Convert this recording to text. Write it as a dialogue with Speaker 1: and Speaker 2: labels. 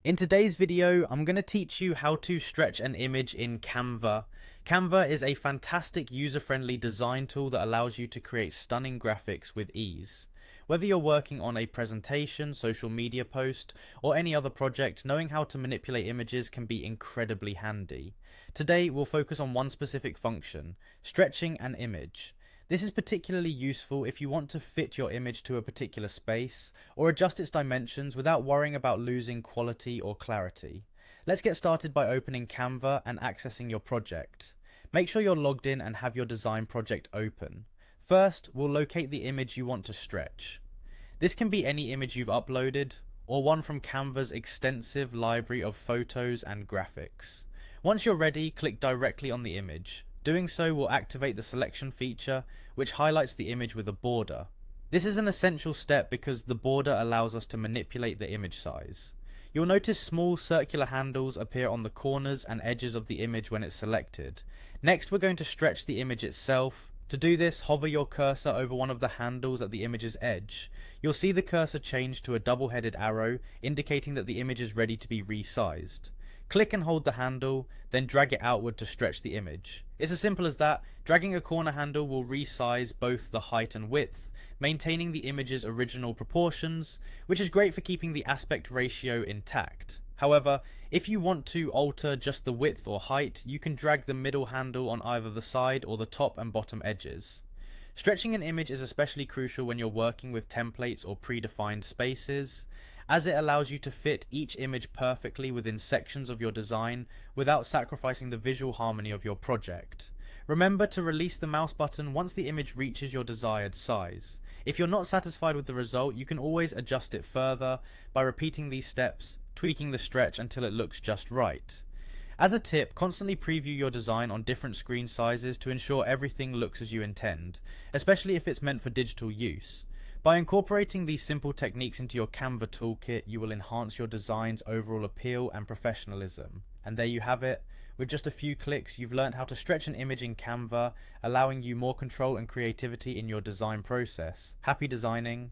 Speaker 1: In today's video, I'm going to teach you how to stretch an image in Canva. Canva is a fantastic user-friendly design tool that allows you to create stunning graphics with ease. Whether you're working on a presentation, social media post, or any other project, knowing how to manipulate images can be incredibly handy. Today, we'll focus on one specific function, stretching an image. This is particularly useful if you want to fit your image to a particular space or adjust its dimensions without worrying about losing quality or clarity. Let's get started by opening Canva and accessing your project. Make sure you're logged in and have your design project open. First, we'll locate the image you want to stretch. This can be any image you've uploaded or one from Canva's extensive library of photos and graphics. Once you're ready, click directly on the image. Doing so will activate the selection feature, which highlights the image with a border. This is an essential step because the border allows us to manipulate the image size. You'll notice small circular handles appear on the corners and edges of the image when it's selected. Next, we're going to stretch the image itself. To do this, hover your cursor over one of the handles at the image's edge. You'll see the cursor change to a double-headed arrow, indicating that the image is ready to be resized. Click and hold the handle, then drag it outward to stretch the image. It's as simple as that. Dragging a corner handle will resize both the height and width, maintaining the image's original proportions, which is great for keeping the aspect ratio intact. However, if you want to alter just the width or height, you can drag the middle handle on either the side or the top and bottom edges. Stretching an image is especially crucial when you're working with templates or predefined spaces, as it allows you to fit each image perfectly within sections of your design without sacrificing the visual harmony of your project. Remember to release the mouse button once the image reaches your desired size. If you're not satisfied with the result, you can always adjust it further by repeating these steps, tweaking the stretch until it looks just right. As a tip, constantly preview your design on different screen sizes to ensure everything looks as you intend, especially if it's meant for digital use. By incorporating these simple techniques into your Canva toolkit, you will enhance your design's overall appeal and professionalism. And there you have it. With just a few clicks, you've learned how to stretch an image in Canva, allowing you more control and creativity in your design process. Happy designing!